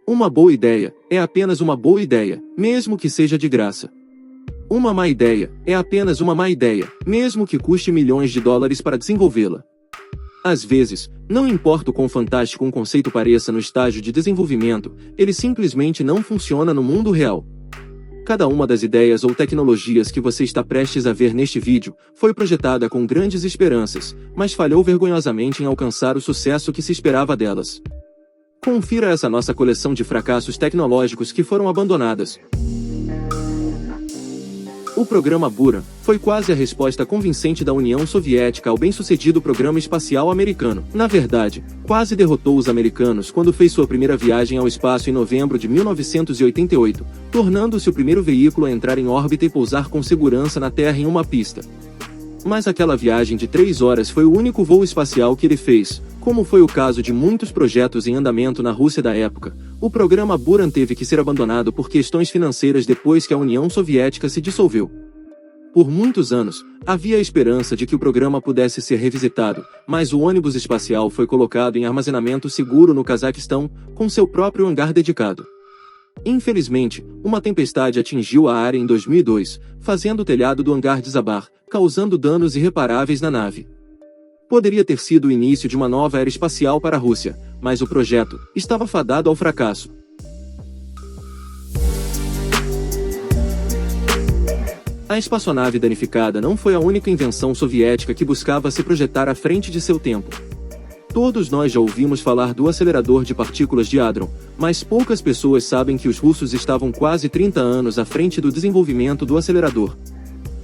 Uma boa ideia é apenas uma boa ideia, mesmo que seja de graça. Uma má ideia é apenas uma má ideia, mesmo que custe milhões de dólares para desenvolvê-la. Às vezes, não importa o quão fantástico um conceito pareça no estágio de desenvolvimento, ele simplesmente não funciona no mundo real. Cada uma das ideias ou tecnologias que você está prestes a ver neste vídeo foi projetada com grandes esperanças, mas falhou vergonhosamente em alcançar o sucesso que se esperava delas. Confira essa nossa coleção de fracassos tecnológicos que foram abandonadas. O programa Buran foi quase a resposta convincente da União Soviética ao bem-sucedido programa espacial americano. Na verdade, quase derrotou os americanos quando fez sua primeira viagem ao espaço em novembro de 1988, tornando-se o primeiro veículo a entrar em órbita e pousar com segurança na Terra em uma pista. Mas aquela viagem de 3 horas foi o único voo espacial que ele fez. Como foi o caso de muitos projetos em andamento na Rússia da época, o programa Buran teve que ser abandonado por questões financeiras depois que a União Soviética se dissolveu. Por muitos anos, havia a esperança de que o programa pudesse ser revisitado, mas o ônibus espacial foi colocado em armazenamento seguro no Cazaquistão, com seu próprio hangar dedicado. Infelizmente, uma tempestade atingiu a área em 2002, fazendo o telhado do hangar desabar, causando danos irreparáveis na nave. Poderia ter sido o início de uma nova era espacial para a Rússia, mas o projeto estava fadado ao fracasso. A espaçonave danificada não foi a única invenção soviética que buscava se projetar à frente de seu tempo. Todos nós já ouvimos falar do acelerador de partículas de Hadron, mas poucas pessoas sabem que os russos estavam quase 30 anos à frente do desenvolvimento do acelerador.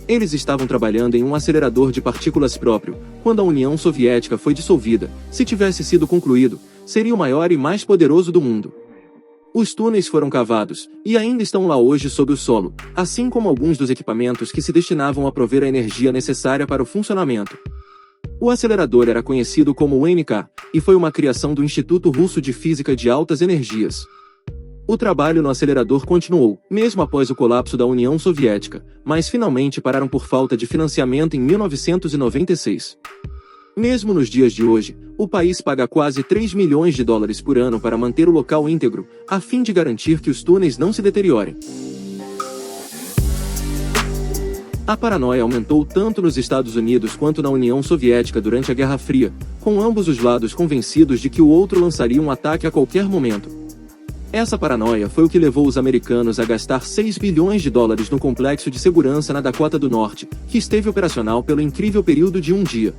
Eles estavam trabalhando em um acelerador de partículas próprio, quando a União Soviética foi dissolvida. Se tivesse sido concluído, seria o maior e mais poderoso do mundo. Os túneis foram cavados, e ainda estão lá hoje sob o solo, assim como alguns dos equipamentos que se destinavam a prover a energia necessária para o funcionamento. O acelerador era conhecido como UNK, e foi uma criação do Instituto Russo de Física de Altas Energias. O trabalho no acelerador continuou, mesmo após o colapso da União Soviética, mas finalmente pararam por falta de financiamento em 1996. Mesmo nos dias de hoje, o país paga quase 3 milhões de dólares por ano para manter o local íntegro, a fim de garantir que os túneis não se deteriorem. A paranoia aumentou tanto nos Estados Unidos quanto na União Soviética durante a Guerra Fria, com ambos os lados convencidos de que o outro lançaria um ataque a qualquer momento. Essa paranoia foi o que levou os americanos a gastar 6 bilhões de dólares no complexo de segurança na Dakota do Norte, que esteve operacional pelo incrível período de um dia.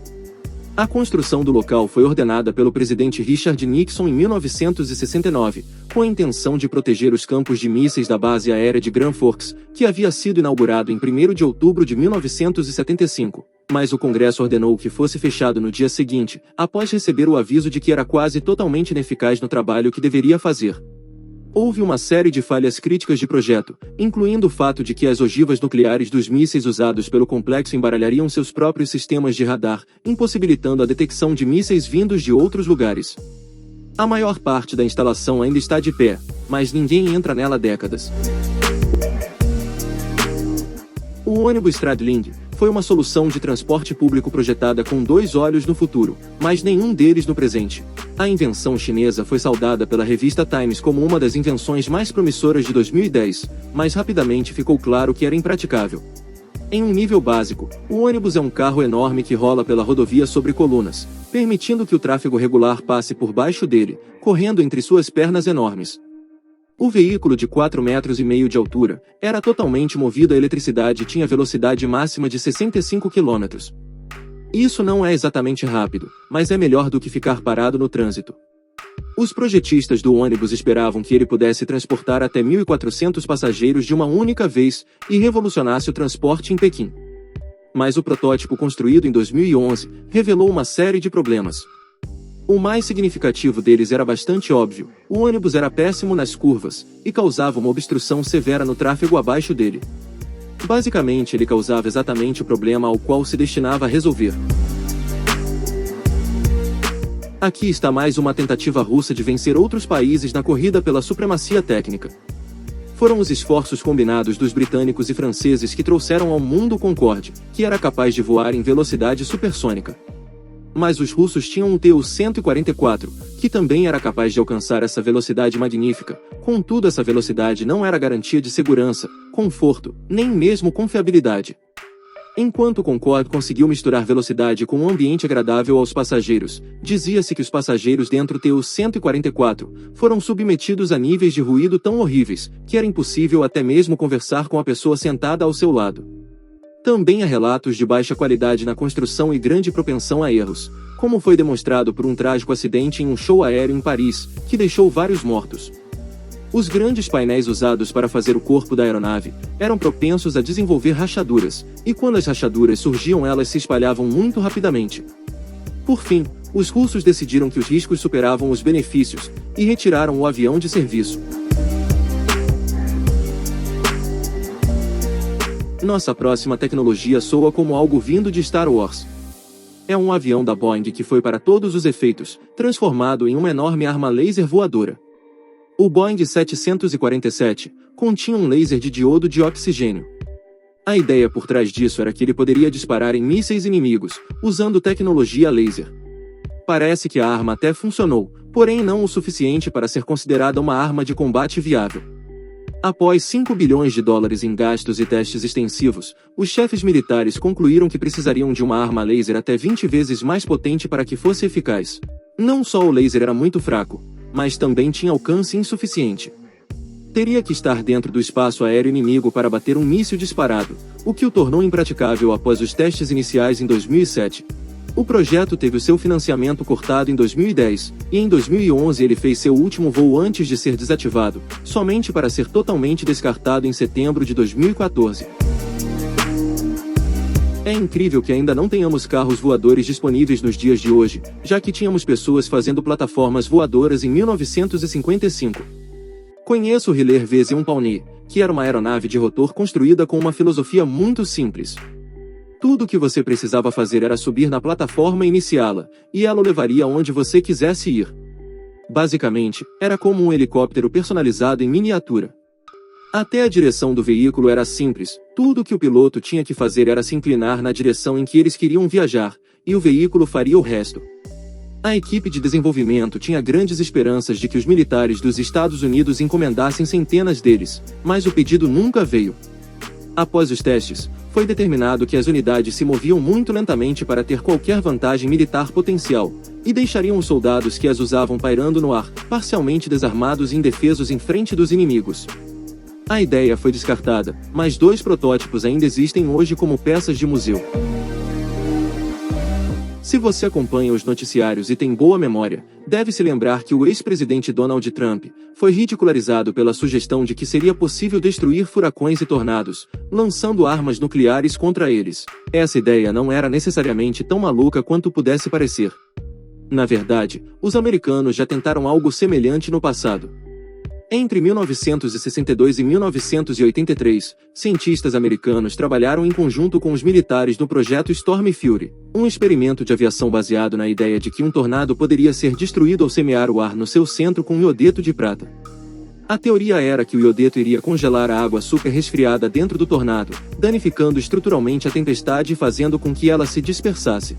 A construção do local foi ordenada pelo presidente Richard Nixon em 1969, com a intenção de proteger os campos de mísseis da base aérea de Grand Forks, que havia sido inaugurado em 1º de outubro de 1975. Mas o Congresso ordenou que fosse fechado no dia seguinte, após receber o aviso de que era quase totalmente ineficaz no trabalho que deveria fazer. Houve uma série de falhas críticas de projeto, incluindo o fato de que as ogivas nucleares dos mísseis usados pelo complexo embaralhariam seus próprios sistemas de radar, impossibilitando a detecção de mísseis vindos de outros lugares. A maior parte da instalação ainda está de pé, mas ninguém entra nela há décadas. O ônibus Stradling foi uma solução de transporte público projetada com 2 olhos no futuro, mas nenhum deles no presente. A invenção chinesa foi saudada pela revista Times como uma das invenções mais promissoras de 2010, mas rapidamente ficou claro que era impraticável. Em um nível básico, o ônibus é um carro enorme que rola pela rodovia sobre colunas, permitindo que o tráfego regular passe por baixo dele, correndo entre suas pernas enormes. O veículo de 4,5 metros de altura era totalmente movido a eletricidade e tinha velocidade máxima de 65 km. Isso não é exatamente rápido, mas é melhor do que ficar parado no trânsito. Os projetistas do ônibus esperavam que ele pudesse transportar até 1.400 passageiros de uma única vez e revolucionasse o transporte em Pequim. Mas o protótipo construído em 2011 revelou uma série de problemas. O mais significativo deles era bastante óbvio: o ônibus era péssimo nas curvas, e causava uma obstrução severa no tráfego abaixo dele. Basicamente, ele causava exatamente o problema ao qual se destinava a resolver. Aqui está mais uma tentativa russa de vencer outros países na corrida pela supremacia técnica. Foram os esforços combinados dos britânicos e franceses que trouxeram ao mundo o Concorde, que era capaz de voar em velocidade supersônica. Mas os russos tinham um Tu-144, que também era capaz de alcançar essa velocidade magnífica. Contudo, essa velocidade não era garantia de segurança, conforto, nem mesmo confiabilidade. Enquanto o Concorde conseguiu misturar velocidade com um ambiente agradável aos passageiros, dizia-se que os passageiros dentro do Tu-144 foram submetidos a níveis de ruído tão horríveis, que era impossível até mesmo conversar com a pessoa sentada ao seu lado. Também há relatos de baixa qualidade na construção e grande propensão a erros, como foi demonstrado por um trágico acidente em um show aéreo em Paris, que deixou vários mortos. Os grandes painéis usados para fazer o corpo da aeronave eram propensos a desenvolver rachaduras, e quando as rachaduras surgiam elas se espalhavam muito rapidamente. Por fim, os russos decidiram que os riscos superavam os benefícios, e retiraram o avião de serviço. Nossa próxima tecnologia soa como algo vindo de Star Wars. É um avião da Boeing que foi para todos os efeitos, transformado em uma enorme arma laser voadora. O Boeing 747 continha um laser de diodo de oxigênio. A ideia por trás disso era que ele poderia disparar em mísseis inimigos, usando tecnologia laser. Parece que a arma até funcionou, porém não o suficiente para ser considerada uma arma de combate viável. Após 5 bilhões de dólares em gastos e testes extensivos, os chefes militares concluíram que precisariam de uma arma laser até 20 vezes mais potente para que fosse eficaz. Não só o laser era muito fraco, mas também tinha alcance insuficiente. Teria que estar dentro do espaço aéreo inimigo para bater um míssil disparado, o que o tornou impraticável após os testes iniciais em 2007. O projeto teve o seu financiamento cortado em 2010, e em 2011 ele fez seu último voo antes de ser desativado, somente para ser totalmente descartado em setembro de 2014. É incrível que ainda não tenhamos carros voadores disponíveis nos dias de hoje, já que tínhamos pessoas fazendo plataformas voadoras em 1955. Conheço o Hilaire VZ-1 Pawnee, que era uma aeronave de rotor construída com uma filosofia muito simples. Tudo o que você precisava fazer era subir na plataforma e iniciá-la, e ela o levaria onde você quisesse ir. Basicamente, era como um helicóptero personalizado em miniatura. Até a direção do veículo era simples, tudo o que o piloto tinha que fazer era se inclinar na direção em que eles queriam viajar, e o veículo faria o resto. A equipe de desenvolvimento tinha grandes esperanças de que os militares dos Estados Unidos encomendassem centenas deles, mas o pedido nunca veio. Após os testes, foi determinado que as unidades se moviam muito lentamente para ter qualquer vantagem militar potencial, e deixariam os soldados que as usavam pairando no ar, parcialmente desarmados e indefesos em frente dos inimigos. A ideia foi descartada, mas 2 protótipos ainda existem hoje como peças de museu. Se você acompanha os noticiários e tem boa memória, deve se lembrar que o ex-presidente Donald Trump foi ridicularizado pela sugestão de que seria possível destruir furacões e tornados, lançando armas nucleares contra eles. Essa ideia não era necessariamente tão maluca quanto pudesse parecer. Na verdade, os americanos já tentaram algo semelhante no passado. Entre 1962 e 1983, cientistas americanos trabalharam em conjunto com os militares no projeto Storm Fury, um experimento de aviação baseado na ideia de que um tornado poderia ser destruído ao semear o ar no seu centro com iodeto de prata. A teoria era que o iodeto iria congelar a água super resfriada dentro do tornado, danificando estruturalmente a tempestade e fazendo com que ela se dispersasse.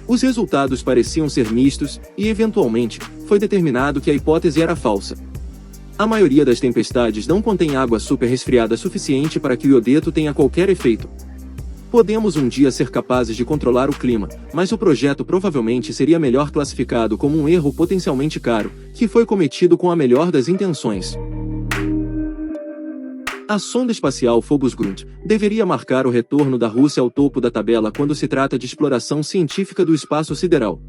Os resultados pareciam ser mistos, e eventualmente, foi determinado que a hipótese era falsa. A maioria das tempestades não contém água super resfriada suficiente para que o iodeto tenha qualquer efeito. Podemos um dia ser capazes de controlar o clima, mas o projeto provavelmente seria melhor classificado como um erro potencialmente caro, que foi cometido com a melhor das intenções. A sonda espacial Phobos-Grunt deveria marcar o retorno da Rússia ao topo da tabela quando se trata de exploração científica do espaço sideral.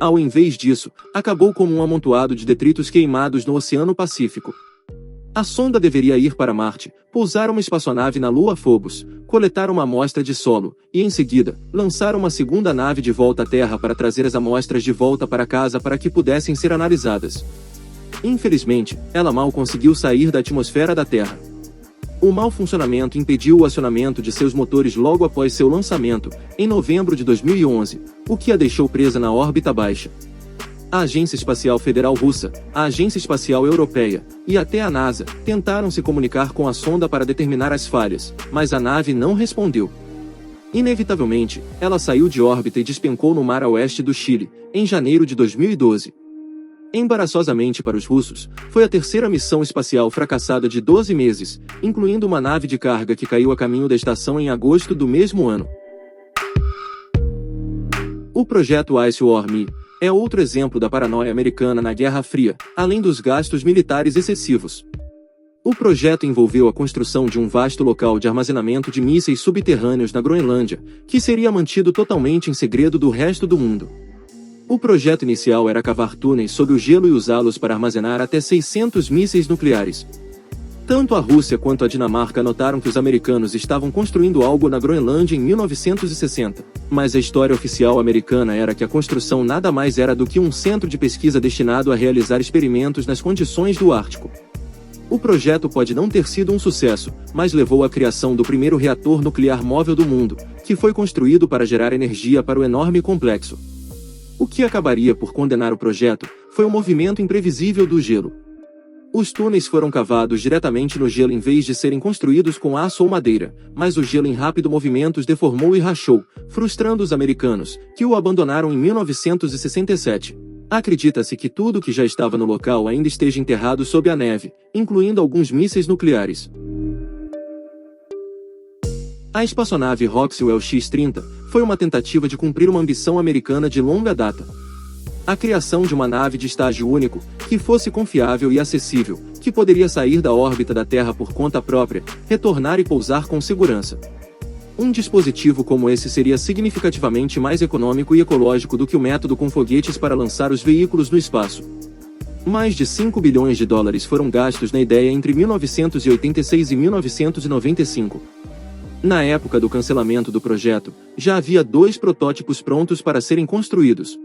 Ao invés disso, acabou como um amontoado de detritos queimados no Oceano Pacífico. A sonda deveria ir para Marte, pousar uma espaçonave na Lua Phobos, coletar uma amostra de solo, e em seguida, lançar uma segunda nave de volta à Terra para trazer as amostras de volta para casa para que pudessem ser analisadas. Infelizmente, ela mal conseguiu sair da atmosfera da Terra. O mau funcionamento impediu o acionamento de seus motores logo após seu lançamento, em novembro de 2011, o que a deixou presa na órbita baixa. A Agência Espacial Federal Russa, a Agência Espacial Europeia, e até a NASA, tentaram se comunicar com a sonda para determinar as falhas, mas a nave não respondeu. Inevitavelmente, ela saiu de órbita e despencou no mar a oeste do Chile, em janeiro de 2012. Embaraçosamente para os russos, foi a terceira missão espacial fracassada de 12 meses, incluindo uma nave de carga que caiu a caminho da estação em agosto do mesmo ano. O projeto IceWar-Me é outro exemplo da paranoia americana na Guerra Fria, além dos gastos militares excessivos. O projeto envolveu a construção de um vasto local de armazenamento de mísseis subterrâneos na Groenlândia, que seria mantido totalmente em segredo do resto do mundo. O projeto inicial era cavar túneis sob o gelo e usá-los para armazenar até 600 mísseis nucleares. Tanto a Rússia quanto a Dinamarca notaram que os americanos estavam construindo algo na Groenlândia em 1960, mas a história oficial americana era que a construção nada mais era do que um centro de pesquisa destinado a realizar experimentos nas condições do Ártico. O projeto pode não ter sido um sucesso, mas levou à criação do primeiro reator nuclear móvel do mundo, que foi construído para gerar energia para o enorme complexo. O que acabaria por condenar o projeto foi o movimento imprevisível do gelo. Os túneis foram cavados diretamente no gelo em vez de serem construídos com aço ou madeira, mas o gelo em rápido movimento os deformou e rachou, frustrando os americanos, que o abandonaram em 1967. Acredita-se que tudo que já estava no local ainda esteja enterrado sob a neve, incluindo alguns mísseis nucleares. A espaçonave Roswell X-30 foi uma tentativa de cumprir uma ambição americana de longa data. A criação de uma nave de estágio único, que fosse confiável e acessível, que poderia sair da órbita da Terra por conta própria, retornar e pousar com segurança. Um dispositivo como esse seria significativamente mais econômico e ecológico do que o método com foguetes para lançar os veículos no espaço. Mais de 5 bilhões de dólares foram gastos na ideia entre 1986 e 1995. Na época do cancelamento do projeto, já havia 2 protótipos prontos para serem construídos.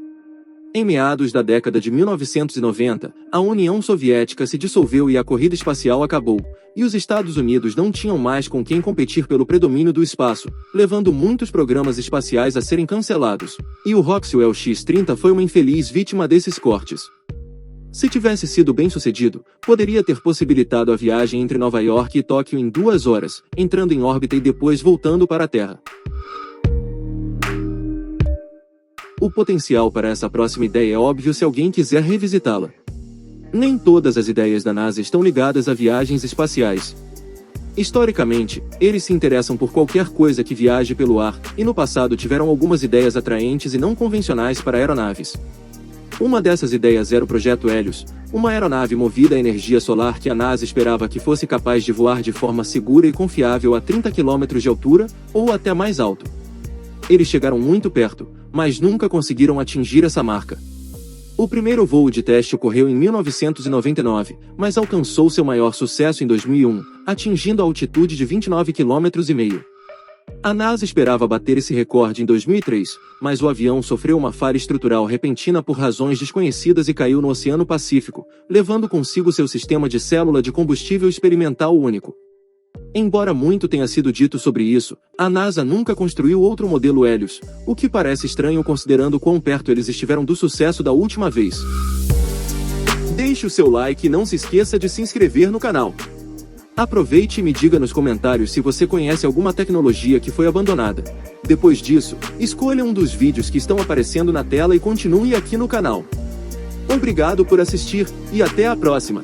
Em meados da década de 1990, a União Soviética se dissolveu e a corrida espacial acabou, e os Estados Unidos não tinham mais com quem competir pelo predomínio do espaço, levando muitos programas espaciais a serem cancelados, e o Roswell X-30 foi uma infeliz vítima desses cortes. Se tivesse sido bem-sucedido, poderia ter possibilitado a viagem entre Nova York e Tóquio em 2 horas, entrando em órbita e depois voltando para a Terra. O potencial para essa próxima ideia é óbvio se alguém quiser revisitá-la. Nem todas as ideias da NASA estão ligadas a viagens espaciais. Historicamente, eles se interessam por qualquer coisa que viaje pelo ar, e no passado tiveram algumas ideias atraentes e não convencionais para aeronaves. Uma dessas ideias era o Projeto Helios, uma aeronave movida a energia solar que a NASA esperava que fosse capaz de voar de forma segura e confiável a 30 km de altura, ou até mais alto. Eles chegaram muito perto, mas nunca conseguiram atingir essa marca. O primeiro voo de teste ocorreu em 1999, mas alcançou seu maior sucesso em 2001, atingindo a altitude de 29,5 km. A NASA esperava bater esse recorde em 2003, mas o avião sofreu uma falha estrutural repentina por razões desconhecidas e caiu no Oceano Pacífico, levando consigo seu sistema de célula de combustível experimental único. Embora muito tenha sido dito sobre isso, a NASA nunca construiu outro modelo Helios, o que parece estranho considerando quão perto eles estiveram do sucesso da última vez. Deixe o seu like e não se esqueça de se inscrever no canal. Aproveite e me diga nos comentários se você conhece alguma tecnologia que foi abandonada. Depois disso, escolha um dos vídeos que estão aparecendo na tela e continue aqui no canal. Obrigado por assistir, e até a próxima!